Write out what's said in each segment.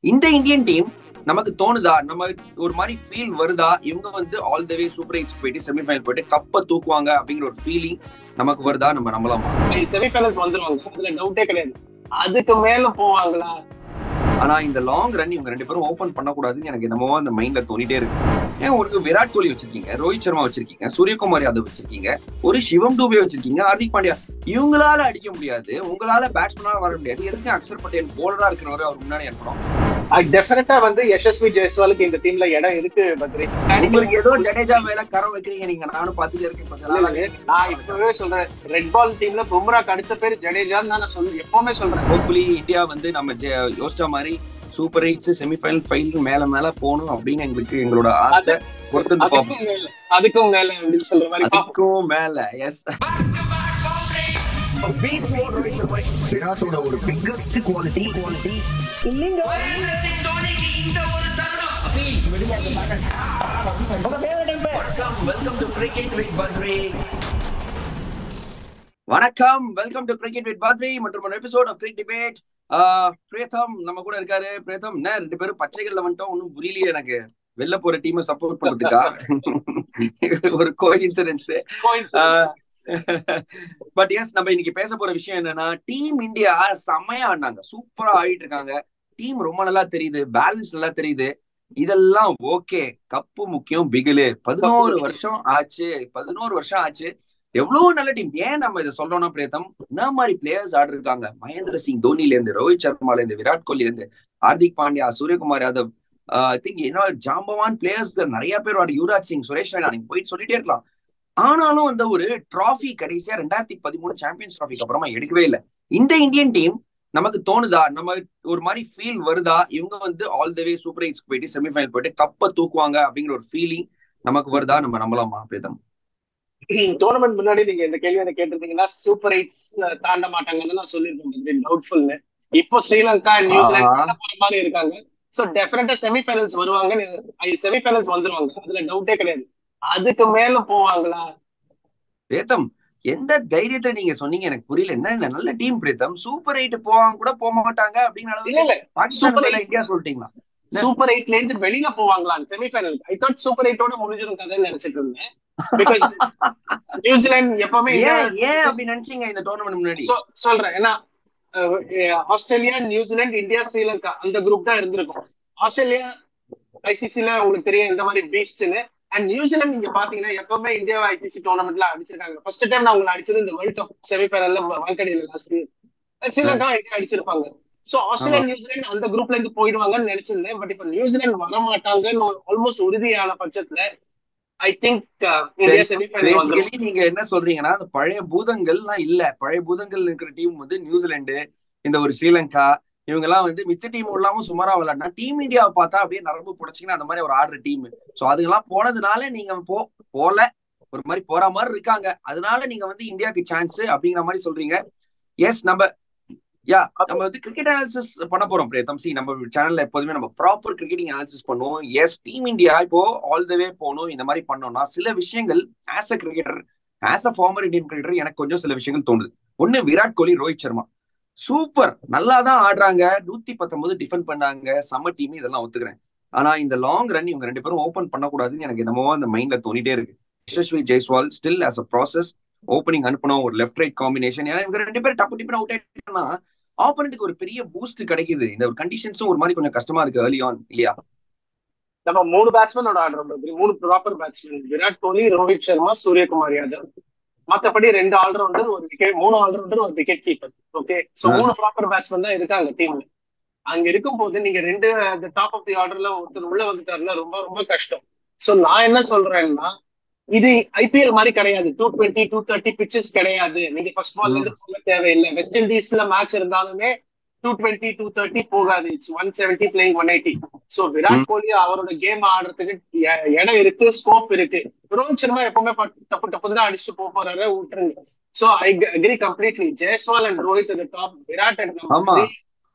இந்த Indian team நமக்கு தோணுதா, நம்ம ஒரு மாதிரி ஃபீல் வருதா, இவங்க வந்து all the way super eights போயிட்டு செமிஃபைனல் போயிட்டு கப்பை தூக்குவாங்க அப்படிங்கிற ஒரு ஃபீலிங் நமக்கு வருதா? நம்ம நம்பலாமா? செமிஃபைனல்ஸ் வந்துருவாங்க, அதுல டவுட்டே கிடையாது. அதுக்கு மேல போவாங்களா? ஆனா இந்த லாங் ரன் இவங்க ரெண்டு பேரும் ஓபன் பண்ணக்கூடாதுன்னு எனக்கு என்னமோ அந்த மைண்ட்ல தோணிட்டே இருக்கு. ஏன் உங்களுக்கு விராட் கோலி வச்சிருக்கீங்க, ரோஹித் சர்மா வச்சிருக்கீங்க, சூரியகுமார் யாதவ் வச்சிருக்கீங்க, ஒரு சிவம் டூபே வச்சிருக்கீங்க, ஹார்திக் பாண்டியா, இவங்களால அடிக்க முடியாது, உங்களால பேட்ஸ்மேனால வர முடியாது, எதுக்கு அக்ஷர் பட்டேல் போலரா இருக்கிறவரை அவர் முன்னாடி அனுப்பணும்? டெஃபினட்டா வந்து யசஸ்வி ஜெய்ஸ்வாலுக்கு இந்த டீம்ல இடம் இருக்கு. பத்ரி, உங்களுக்கு ஏதோ ஜடேஜா மேல கரம் வைக்கிறீங்க நீங்க. நானும் பாத்துட்டு இருக்கேன். நான் இப்பவே சொல்றேன், ரெட் பால் டீம்ல பும்ராக்கு அடுத்த பேர் ஜடேஜான்னு நான் எப்பவுமே சொல்றேன். ஹோப்ஃபுல்லி இந்தியா வந்து நம்ம யோசிச்ச மாதிரி சூப்பர் எயிட்ஸ் செமிஃபைனல் ஃபைனல் மேல போகணும் அப்படின்னு எங்களோட ஆசை. அதுக்கும் மேல அப்படின்னு சொல்ற மாதிரி, அதுக்கும் மேல. எஸ், விராட்டோட ஒரு பிக்கஸ்ட் குவாலிட்டி இல்லைங்க. வணக்கம், வெல்கம் டு கிரிக்கெட் வித் பாத்ரி மற்றும் ஒரு எபிசோட் ஆஃப் கிரிக்கெட் டிபேட். பிரேதம் நம்ம கூட இருக்காரு. பிரேதம், என்ன ரெண்டு பேரும் பச்சைகள்ல வந்துட்டோம், ஒன்னும் புரியலையே எனக்கு. வெளில போற டீமை சப்போர்ட் பண்றதுக்கா? ஒரு கோஇன்சிடென்ஸ். பட் எஸ், நம்ம இன்னைக்கு பேச போற விஷயம் என்னன்னா, டீம் இந்தியா செம்மையா ஆடினாங்க, சூப்பரா ஆடிட்டு இருக்காங்க. டீம் ரொம்ப நல்லா தெரியுது, பேலன்ஸ் நல்லா தெரியுது. இதெல்லாம் ஓகே, கப்பு முக்கியம், பிகிலு. 11 வருஷம் ஆச்சு. எவ்வளவு நல்ல டீம். ஏன் நம்ம இதை சொல்றோம்னா, பிரேதம், என்ன மாதிரி பிளேயர்ஸ் ஆடி இருக்காங்க. மகேந்திர சிங் தோனில இருந்து, ரோஹித் சர்மால இருந்து, விராட் கோலி இருந்து, ஹார்திக் பாண்டியா, சூரியகுமார் யாதவ், ஐ திங்க் என்ன ஜாம்பவான் பிளேயர்ஸ் நிறைய பேர் ஆடி, யுவராஜ் சிங், சுரேஷ் ரெய்னா, நீங்க போயிட்டு சொல்லிட்டே இருக்கலாம். ஆனாலும் அந்த ஒரு டிராஃபி கடைசியா 2013 சாம்பியன்ஸ் டிராஃபிக்கு அப்புறமா எடுக்கவே இல்லை. இந்த இந்தியன் டீம் நமக்கு தோணுதா, நம்ம ஒரு மாதிரி ஃபீல் வருதா, இவங்க வந்து all the way super eights போயிட்டு செமிஃபைனல் போயிட்டு கப்பை தூக்குவாங்க அப்படிங்கிற ஒரு ஃபீலிங் நமக்கு வருதா? நம்ம நம்பலாமா பிரேதம்? டோர்னமெண்ட் முன்னாடி நீங்க இந்த கேள்வி என்ன கேட்டிருந்தீங்கன்னா, சூப்பர் எயிட்ஸ் தாண்ட மாட்டாங்கன்னு நான் சொல்லியிருக்கேன், டவுட்ஃபுல்னு. இப்போ ஸ்ரீலங்கா, நியூசிலாந்து போற மாதிரி இருக்காங்க. சோ டெஃபினட்டா செமிஃபைனல்ஸ் வருவாங்க, செமிஃபைனல்ஸ் வந்துருவாங்க, அதுல டவுட்டே கிடையாது. அதுக்கு மேல போவாங்களா? பிரேதம், எந்த தைரியத்துல நீங்க சொன்னீங்க எனக்கு புரியல. என்ன நல்ல டீம் பிரேதம், சூப்பர் எயிட் போவாங்க கூட போக மாட்டாங்க அப்படிங்கிற அளவுக்கு இந்தியா சொல்லிட்டீங்களா? சூப்பர் எயிட்ல இருந்து வெளியில போவாங்களா செமிஃபைனல்? ஐ தாட் சூப்பர் எயிட்டோட முடிஞ்சிடும் கதைன்னு நினைச்சிட்டு இருந்தேன். பிகாஸ் நியூசிலாந்து எப்பவுமே ஏன் அப்படி நினைச்சீங்க இந்த டோர்னமெண்ட் முன்னாடி? சொல்றேன், ஏன்னா ஆஸ்திரேலியா, நியூசிலாந்து, இந்தியா, ஸ்ரீலங்கா அந்த குரூப் தான் இருந்திருக்கும். ஆஸ்திரேலியா ஐசிசில உங்களுக்கு தெரியும் இந்த மாதிரி பீஸ்ட்னு. அண்ட் நியூசிலாந்து நீங்க பாத்தீங்கன்னா எப்பவுமே இந்தியா ஐசிசி டோர்னமெண்ட்ல அடிச்சிருக்காங்க. ஃபர்ஸ்ட் டைம் நான் உங்களை அடிச்சது இந்த வேர்ல்ட் கப் செமிஃபைனல்ல வால்கடியில லாஸ்ட் ஸ்ரீலங்கா அடிச்சிருப்பாங்க. சோ ஆஸ்திரேலியா, நியூசிலாந்து அந்த குரூப்ல இருந்து போயிடுவாங்கன்னு நினைச்சிருந்தேன். பட் இப்ப நியூசிலாந்து வர மாட்டாங்கன்னு ஆல்மோஸ்ட் உறுதியான பட்சத்துல ஐ திங்க் இந்தியா செமிஃபைனல் வந்துரும். நீங்க என்ன சொல்றீங்கன்னா, அந்த பழைய பூதங்கள்லாம் இல்ல, பழைய பூதங்கள் இருக்கிற டீம் வந்து நியூசிலாந்து, இந்த ஒரு ஸ்ரீலங்கா, இவங்க எல்லாம் வந்து மிச்ச டீம் இல்லாம சுமாரா விளையாடினா, டீம் இந்தியாவை பார்த்தா அப்படியே நரம்பு புடைச்சிங்கன்னா அந்த மாதிரி ஒரு ஆடுற டீம். சோ அதுக்கெல்லாம் போனதுனால நீங்க போல ஒரு மாதிரி போற மாதிரி இருக்காங்க, அதனால நீங்க வந்து இந்தியாவுக்கு சான்ஸ் அப்படிங்கிற மாதிரி சொல்றீங்க. எஸ், நம்ம வந்து கிரிக்கெட் அனாலிசிஸ் பண்ண போறோம் பிரேதம். நம்ம சேனல்ல எப்போதுமே நம்ம ப்ராப்பர் கிரிக்கெட்டிங் அனாலிசிஸ் பண்ணுவோம். எஸ், டீம் இந்தியா இப்போ ஆல் த வே போகணும், இந்த மாதிரி பண்ணோம்னா சில விஷயங்கள் as a cricketer, as a farmer Indian cricketer எனக்கு கொஞ்சம் சில விஷயங்கள் தோணுது. ஒண்ணு, விராட் கோலி, ரோஹித் சர்மா சூப்பர் நல்லா தான் ஆடுறாங்க, 119 டிஃபெண்ட் பண்ணாங்க, சம்மர் டீம், இதெல்லாம் ஒத்துக்கிறேன். ஆனா இந்த லாங் ரன் இவங்க ரெண்டு பேரும் ஓபன் பண்ணக்கூடாதுன்னு எனக்கு என்னமோ அந்த மைண்ட்ல தோணிட்டே இருக்கு. Yashasvi Jaiswal still as a process opening அனுப்பணும், ஒரு லெஃப்ட் ரைட் காம்பினேஷன். ஏன்னா இவங்க ரெண்டு பேரும் டப்பு டிப்பு அவுட் ஆயிட்டா ஆப்போனன்ட்க்கு ஒரு பெரிய பூஸ்ட் கிடைக்குது. இந்த கண்டிஷன்ஸும் ஒரு மாதிரி கொஞ்சம் கஷ்டமா இருக்கு ஏர்லி ஆன், இல்லையா? நம்ம 3 பேட்ஸ்மேனோட ஆடுறோம், 3 ப்ராப்பர் பேட்ஸ்மேன், விராட் கோலி, ரோஹித் சர்மா, சூரியகுமார் யாதவ். மத்தபடி 2 ஆல்ரவுண்டர், ஒரு விக்கெட், 3 ஆல்ரவுண்டர், ஒரு wicket keeper. Okay, so 3 proper batsman தான் இருக்காங்க டீம்ல. அங்க இருக்கும் போது நீங்க 2 டாப் ஆஃப் தி ஆர்டர்ல ஒருத்தர் உள்ள வந்துட்டாருல, ரொம்ப ரொம்ப கஷ்டம். சோ நான் என்ன சொல்றேன்னா, இது ஐபிஎல் மாதிரி கிடையாது, 220 230 பிச்சஸ் கிடையாது. நீங்க ஃபர்ஸ்ட் பால்ல இருந்து போக தேவையில்லை. வெஸ்ட் இண்டீஸ்ல மேட்ச் இருந்தாலுமே 220 230 போகாது. It's 170 playing 180. So Virat Kohli அவரோட கேம் ஆடுறதுக்கு இடம் இருக்கு, ஸ்கோப் இருக்கு. ரோஹித் சர்மா எப்பவுமே டப்பு டப்பு தான் அடிச்சுட்டு போறாரு, விட்டுருங்க. So I agree completely. Jaiswal and Rohit at top, Virat at number 3.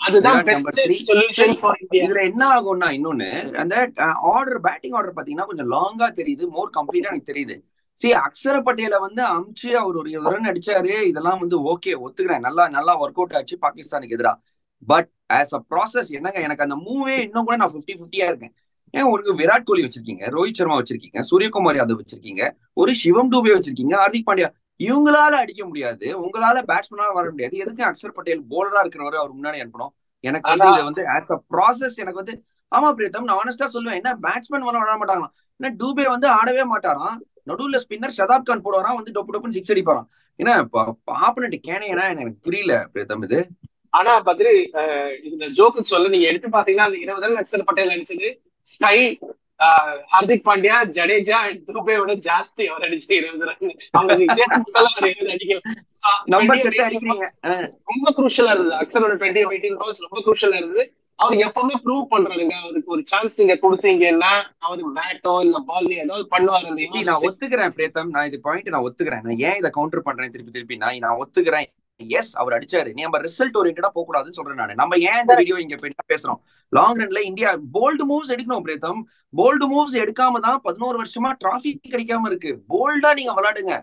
அதுதான் பெஸ்ட் சொல்யூஷன் ஃபார் இந்தியா. இதுல என்ன ஆகும்னா, இன்னொன்னு அந்த ஆர்டர், பேட்டிங் ஆர்டர் பாத்தீங்கன்னா கொஞ்சம் லாங்கா தெரியுது, மோர் கம்ப்ளீட்டா எனக்கு தெரியுது. சரி, அக்ஷர பட்டேல வந்து அமிச்சு அவர் ஒரு ரன் அடிச்சாரு, இதெல்லாம் வந்து ஓகே, ஒத்துக்கிறேன், நல்லா ஒர்க் அவுட் ஆச்சு பாகிஸ்தானுக்கு எதிராக. பட் ஆஸ் அ ப்ராசஸ் என்னங்க எனக்கு அந்த மூவே இன்னும் கூட நான் 50-50 இருக்கேன். ஏன் உங்களுக்கு விராட் கோலி வச்சிருக்கீங்க, ரோஹித் சர்மா வச்சிருக்கீங்க, சூரியகுமார் யாதவ் வச்சிருக்கீங்க, ஒரு சிவம் டூபே வச்சிருக்கீங்க, ஹார்திக் பாண்டியா, இவங்களால அடிக்க முடியாது, உங்களால பேட்ஸ்மேனால வர முடியாது, எதுக்கு அக்ஷர் பட்டேல் போலரா இருக்கிறவரை அவர் முன்னாடி அனுப்பணும்? எனக்கு வந்து இதை வந்து ஆஸ் அ ப்ராசஸ் எனக்கு வந்து ஆமா பிரீத்தம், நான் ஆனஸ்டா சொல்லுவேன். என்ன பேட்ஸ்மேன் விளையாட மாட்டாங்களாம், என்ன டூபே வந்து ஆடவே மாட்டாராம், நடுவுல ஸ்பின்னர் ஷதாப் கான் போடுவாராம், வந்து டொப்பு டொப்புன்னு சிக்ஸ் அடிப்பாராம். ஏன்னா ஆப்பனண்ட் கேனையனா எனக்கு புரியல பிரீத்தம் இது. ஆனா பத்ரி இந்த ஜோக்கு சொல்ல நீங்க எடுத்து பாத்தீங்கன்னா அந்த 20 ரன் அக்ஷர் பட்டேல் அடிச்சது ஸ்கை, ஹார்திக் பாண்டியா, ஜடேஜா அண்ட் துபேவோட ஜாஸ்தி அவர் அடிச்சு 20 ரன். அவங்க விசேஷம் அடிக்கல. ரொம்ப குரூஷலா இருந்தது அக்ஷரோட 20-18 பால்ஸ் ரொம்ப குரூஷலா இருந்தது. அவர் எப்பவுமே ப்ரூவ் பண்றாருங்க, அவருக்கு ஒரு சான்ஸ் நீங்க கொடுத்தீங்கன்னா அவரு பேட்டோ இல்ல பால் ஏதாவது பண்ணுவாரு. நான் ஒத்துக்கிறேன் பிரேத்தம், நான் இது பாயிண்ட் நான் ஒத்துக்கிறேன். நான் ஏன் இதை கவுண்டர் பண்றேன் திருப்பி நான் ஒத்துக்கிறேன். எஸ் அவர் அடிச்சாரு, நீ நம்ம ரிசல்ட் ஓரியன்டா போக கூடாதுன்னு சொல்றேன் நானு. நம்ம ஏன் இந்த வீடியோ இங்க பேசுறோம், லாங் ரன்ல இந்தியா போல்டு மூவ்ஸ் எடுக்கணும் பிரேத்தம். போல்டு மூவ்ஸ் எடுக்காம தான் 11 வருஷமா டிராஃபி கிடைக்காம இருக்கு. போல்டா நீங்க விளையாடுங்க,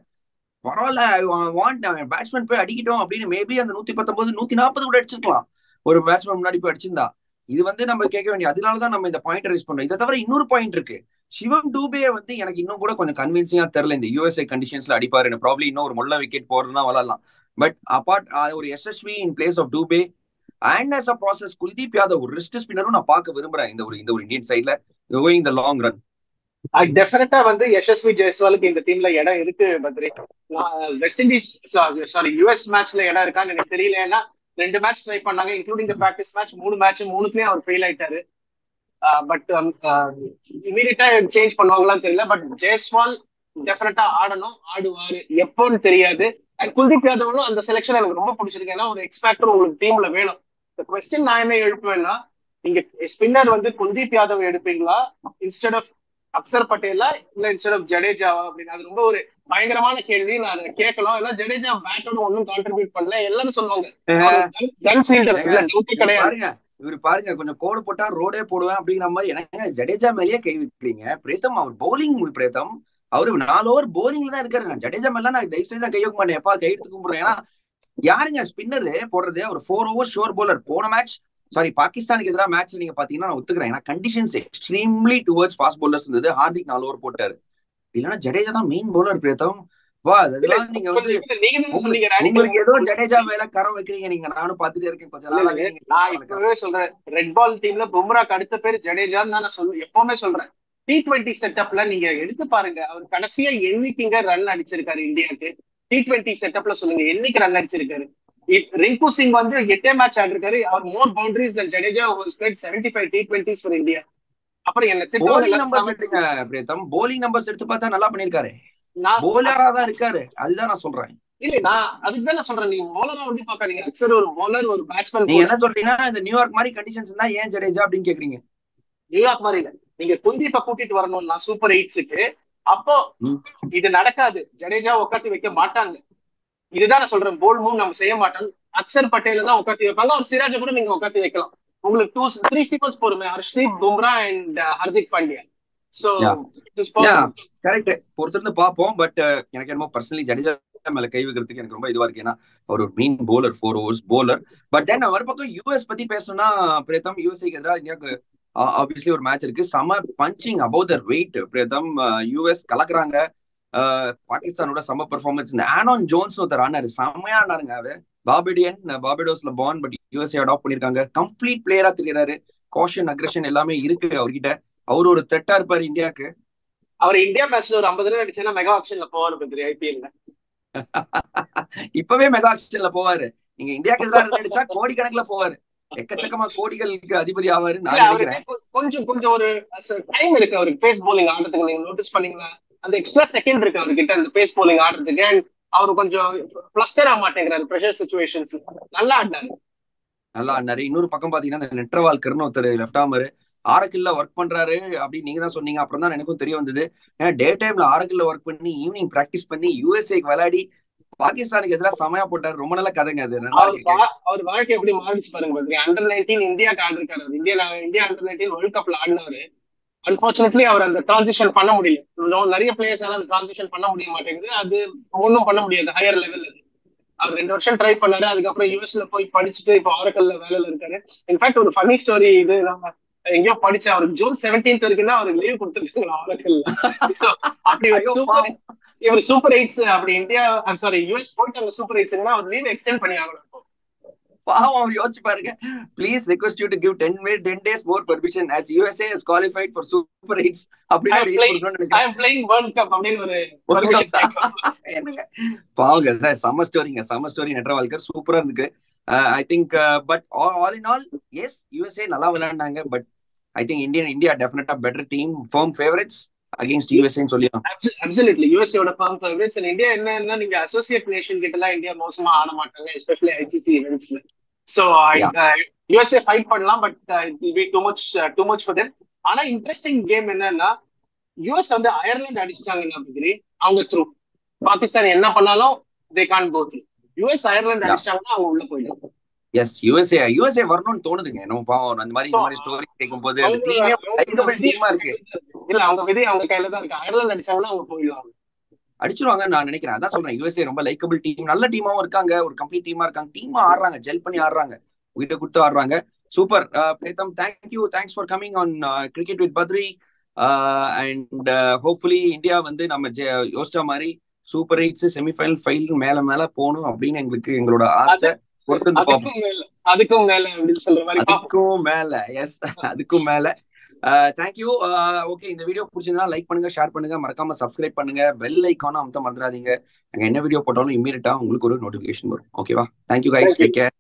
பரவாயில்ல, பேட்ஸ்மேன் போய் அடிக்கிட்டோம் அப்படின்னு மேபி அந்த 119 140 கூட அடிச்சிருக்கலாம் ஒரு பேட்ஸ்மேன் முன்னாடி போய் அடிச்சிருந்தா. இது வந்து நம்ம கேட்க வேண்டிய, அதனாலதான் நம்ம இந்த பாயிண்ட் ரைஸ் பண்றோம். இதை தவிர இன்னொரு பாயிண்ட் இருக்கு, சிவம் டூபே வந்து எனக்கு இன்னும் கூட கொஞ்சம் கன்வின்சிங்கா தெரியல. இந்த யூஎஸ்ஏ கண்டிஷன்ஸ்ல அடிப்பாரு, ப்ராப்ளி இன்னும் ஒரு முள்ள விக்கெட் போறதுனா விளையாடலாம். பட் அபார்ட் ஒரு SSV in place of Dube and as a process Kuldeep Yadav ஒரு ரிஸ்ட் ஸ்பின்னரும் நான் பார்க்க விரும்புறேன் இந்த ஒரு இந்தியன் சைட்ல கோயிங் தி லாங் ரன். டெஃபினட்டா வந்து யசஸ்வி ஜெய்ஸ்வாலுக்கு இந்த டீம்ல இடம் இருக்கு Badri. West Indies sorry US மேட்ச்ல இடம் இருக்கான்னு எனக்கு தெரியல. ஏன்னா 2 மேட்ச் ட்ரை பண்ணாங்க including the practice match, 3 match 3த்துலயும் அவர் ஃபெயில் ஆயிட்டாரு. பட் இமீடியட்டா சேஞ்ச் பண்ணுவாங்களான்னு தெரியல. பட் ஜெய்ஸ்வால் டெஃபினட்டா ஆடுவாரு, எப்போன்னு தெரியாது. அண்ட் குல்தீப் யாதவும் அந்த செலெக்ஷன் எனக்கு ரொம்ப பிடிச்சிருக்கு. ஏன்னா ஒரு எக்ஸ்பேக்டர் உங்களுக்கு டீம்ல வேணும். இந்த கொஸ்டின் நான் என்ன எழுப்புவேன்னா, நீங்க ஸ்பின்னர் வந்து குல்தீப் யாதவ் எடுப்பீங்களா இன்ஸ்டெட் ஆஃப் அக்ஷர் பட்டேலா இல்ல இன்ஸ்டெட் ஆஃப் ஜடேஜாவா அப்படின்னு? அது ரொம்ப ஒரு பயங்கரமான கேள்வி. நான் அதை கேட்கலாம். ஏன்னா ஜடேஜா பேட்டோட ஒன்னும் கான்ட்ரிபியூட் பண்ணல, எல்லாரும் சொல்லுவாங்க கன் ஃபீல்டர் கிடையாது. இவரு பாருங்க கொஞ்சம் கோடு போட்டா ரோடே போடுவேன் அப்படிங்கிற மாதிரி. எனக்கு ஜடேஜா மேலேயே கை வைக்கிறீங்க பிரேத்தம். அவர் பவுலிங் பிரேத்தம், அவரு 4 ஓவர் போரிங்ல தான் இருக்காரு. ஜடேஜா மேல நான் தயவு செய்து கை வைக்க மாட்டேன், எப்பா கை எடுத்து கும்பிடுறேன். ஏன்னா யாருங்க ஸ்பின்னரு போடுறது, ஒரு 4 ஓவர் ஷோர் போலர். போன மேட்ச் பாகிஸ்தானுக்கு எதிராக மேட்ச் நீங்க பாத்தீங்கன்னா நான் ஒத்துக்கிறேன், ஏன்னா conditions extremely towards fast bowlers இருந்தது. ஹார்திக் 4 ஓவர் போட்டாரு. இல்லைன்னா ஜடேஜா தான் மெயின் பவுலர் பிரேத்தம். வா அதெல்லாம் நீங்க வந்து உங்களுக்கு ஏதோ ஜடேஜா மேல கரம் வைக்கிறீங்க நீங்க. நானும் பாத்துட்டே இருக்கேன் கொஞ்ச நாளாவே. நான் இப்பவே சொல்றேன், ரெட் பால் டீம்ல பும்ராக்கு அடுத்த பேர் ஜடேஜான்னு தான் நான் சொல்லுவேன், எப்பவுமே சொல்றேன். T20 செட்டப்ல நீங்க எடுத்து பாருங்க, அவர் கடைசியா என்னைக்குங்க ரன் அடிச்சிருக்காரு இந்தியாவுக்கு? T20 செட்டப்ல சொல்லுங்க, என்னைக்கு ரன் அடிச்சிருக்காரு? ரிங்கு சிங் வந்து 8 மேட்ச் ஆடிருக்காரு. அவர் more boundaries than Jadeja was played 75 T20s for India. அப்புறம் என்ன திட்டம் போலிங் நம்பர்ஸ் எடுத்து பார்த்தா நல்லா பண்ணிருக்காரு, போலரா தான் இருக்காரு. அதுதான் நான் சொல்றேன். இல்ல நான் அதுக்கு தான் சொல்றேன், நீங்க போலரா வந்து பாக்காதீங்க. அக்சர் ஒரு போலர், ஒரு பேட்ஸ்மேன். நீங்க என்ன சொல்றீங்கன்னா இந்த நியூயார்க் மாதிரி கண்டிஷன்ஸ் தான் ஏன் ஜடேஜா அப்படின்னு கேக்குறீங்க? நியூயார்க் மாதிரி இல்ல, நீங்க குல்தீப்பை கூட்டிட்டு வரணும்னா சூப்பர் 8க்கு, அப்போ இது நடக்காது. ஜடேஜா உட்காந்து வைக்க மாட்டாங்க. இதுதான் நான் சொல்றேன், போல்ட் மூவ் நம்ம செய்ய மாட்டோம். அக்ஷர் பட்டேல தான் உட்காந்து வைப்பாங்க. ஒரு சிராஜ கூட நீங்க உட்காந்து வைக்கலாம். உங்களுக்கு 2-3 சீப்பர்ஸ் போருமே, Harshdeep, Bumrah and Hardik Pandya. So correct, பொறுத்திருந்து பாப்போம். பட் எனக்கு என்னமோ பர்சனலி ஜடேஜா மேல கை வைக்கிறதுக்கு எனக்கு ரொம்ப இதுவா இருக்கு. ஏன்னா அவர் ஒரு main bowler, 4 overs bowler. But then மறுபக்கம் யூஎஸ் பத்தி பேசணும்னா பிரேத்தம், யூஎஸ்ஏக்கு எதிராக இந்தியாவுக்கு ஆப்வியஸ்லி ஒரு மேட்ச் இருக்கு. சம பஞ்சிங் அபவுட் த வெயிட் பிரேத்தம். யூஎஸ் கலக்குறாங்க, பாகிஸ்தானோட சம பெர்ஃபார்மன்ஸ். இந்த ஆனோன் ஜோன்ஸ் ஒருத்தர் ஆனாரு, செம்மையா ஆனாருங்க. அவரு பார்படோஸ்ல பார்ன், பட் யூஎஸ்ஏ அடாப்ட் பண்ணிருக்காங்க. கம்ப்ளீட் பிளேயரா தெரியுறாரு, காஷன் அக்ரெஷன் எல்லாமே இருக்கு அவர்கிட்ட. அவர் ஒரு த்ரெட்டா இருப்பாரு இந்தியாவுக்கு. அவர் இந்தியா மேட்ச்ல ஒரு 50 ரன் அடிச்சா மெகா ஆக்ஷன்ல போவாரு ஐபிஎல்ல. இப்பவே மெகா ஆக்ஷன்ல போவாரு. நீங்க இந்தியாவுக்கு எதிராக ரன் அடிச்சா கோடி கணக்குல போவாரு, எக்கச்சக்கமா கோடிகளுக்கு அதிபதி ஆவாரு நான் நினைக்கிறேன். கொஞ்சம் ஒரு டைம் இருக்கு அவருக்கு பேஸ் போலிங் ஆடுறதுக்கு. நீங்க நோட்டீஸ் பண்ணீங்களா, அந்த எக்ஸ்ட்ரா செகண்ட் இருக்கு அவர்கிட்ட அந்த பேஸ் போலிங் ஆடுறதுக்கு. அண்ட் அவரு கொஞ்சம் பிளஸ்டர் ஆக மாட்டேங்கிறாரு பிரஷர் சிச்சுவேஷன்ஸ். நல்லா ஆடினாரு. இன்னொரு பக்கம் பாத்தீங்கன்னா இந்த நெட்ரவால்கர்னு ஒருத்தர் லெஃப்ட் ஆர்மர் ஆரக்கில்ல ஒர்க் பண்றாரு அப்படின்னு நீங்க தான் சொன்னீங்க. அப்புறம் தான் எனக்கும் தெரிய வந்தது. ஏன்னா டே டைம்ல ஆரக்கில்ல ஒர்க் பண்ணி ஈவினிங் பிராக்டிஸ் பண்ணி யூஎஸ்ஏக்கு விளையாடி பாகிஸ்தானுக்கு எதிராக சமயா போட்டாரு. ரொம்ப நல்ல கதைங்க அது. அவர் வாழ்க்கை எப்படி மாறிச்சு பாருங்க. அண்டர்-19 இந்தியாவுக்கு ஆடிருக்காரு. இந்தியா அண்டர்-19 வேர்ல்ட் கப்ல ஆடினாரு. அன்பார்ச்சுனேட்லி அவர் அந்த டிரான்சிஷன் பண்ண முடியல. நிறைய பிளேயர்ஸ் அந்த டிரான்சிஷன் பண்ண முடிய மாட்டேங்குது. அது ஒன்றும் பண்ண முடியாது, ஹையர் லெவல் அது. அவர் 2 வருஷம் ட்ரை பண்ணாரு. அதுக்கப்புறம் யூஎஸ்ல போய் படிச்சுட்டு இப்போ ஆரக்கல்ல வேலையில இருக்காரு. இன்ஃபேக்ட் ஒரு ஃபனி ஸ்டோரி இது நம்ம எங்கேயோ படிச்சேன். அவருக்கு ஜூன் 17 வரைக்கும் தான் அவருக்கு லீவ் கொடுத்துருக்காங்க ஆரக்கல்ல. அப்படி ஒரு சூப்பர் இவர் சூப்பர் எயிட்ஸ் அப்படி இந்தியா சாரி யூஎஸ் போயிட்டு அங்க சூப்பர் எயிட்ஸ்னா அவர் லீவ் எக்ஸ்டெண்ட் பண்ணி ஆகணும். பாவம் அவர் யோசிச்சு பாருங்க. Please request you to give 10 days more permission as USA has qualified for Super 8s. அப்படினா I am playing World Cup அப்படின ஒரு என்னங்க பாவங்க சார். சம்ம ஸ்டோரி நெட்ரவால்கர் சூப்பரா இருக்கு. I think but all in all yes USA நல்லா விளையாண்டாங்க. but I think India definitely a better team, firm favorites against USA ன்னு சொல்லிடலாம். Absolutely USA ஓட firm favorites. and India என்னன்னா நீங்க அசோசியேட் நேஷன் கிட்டலாம் இந்தியா மோசமா ஆட மாட்டாங்க, especially ICC events-ல. So USA fight பண்ணலாம், but it will be too much for them. ஆனா இன்ட்ரெஸ்டிங் கேம் என்னன்னா US வந்து அயர்லாந்து அடிச்சிட்டாங்கன்னா பத்திரி அவங்க த்ரூ. பாகிஸ்தான் என்ன பண்ணாலும் they can't go through. US Ireland அடிச்சிட்டாங்கன்னா அவங்க உள்ள போயிடுவாங்க. எஸ் USA வரணும்னு தோணுதுங்க. நம்ம பாவம் அந்த மாதிரி ஸ்டோரி கேட்கும்போது அந்த டீமே லைக்கபிள் டீமா இருக்கு. இல்ல அவங்க விதி அவங்க கையில தான் இருக்கு. அயர்லாந்து அடிச்சாங்கன்னா அவங்க போயிடுவாங்க, அடிச்சிருவாங்க நான் நினைக்கிறேன். அதான் சொல்றேன் USA ரொம்ப லைக்கபிள் டீம், நல்ல டீமாவும் இருக்காங்க, ஒரு கம்ப்ளீட் டீமா இருக்காங்க, டீமா ஆடுறாங்க, ஜெல் பண்ணி ஆடுறாங்க, உயிரை கொடுத்து ஆடுறாங்க. சூப்பர் பிரேதம், thanks for coming on cricket with Badri. And hopefully India வந்து நம்ம யோசிச்ச மாதிரி சூப்பர் 8 செமிஃபைனல் மேல போகணும் அப்படின்னு எங்களோட ஆசை. அதுக்கும் மேல எஸ் அதுக்கும் மேல தேங்க்யூ. ஓகே, இந்த வீடியோ பிடிச்சிருந்தா லைக் பண்ணுங்க, ஷேர் பண்ணுங்க, மறக்காம சப்ஸ்கிரைப் பண்ணுங்க, பெல் ஐக்கான அமுத்த மறந்துடாதீங்க. நாங்க என்ன வீடியோ போட்டாலும் இம்மீடியட்டா உங்களுக்கு ஒரு நோட்டிபிகேஷன் வரும். ஓகேவா? Thank you guys, take care.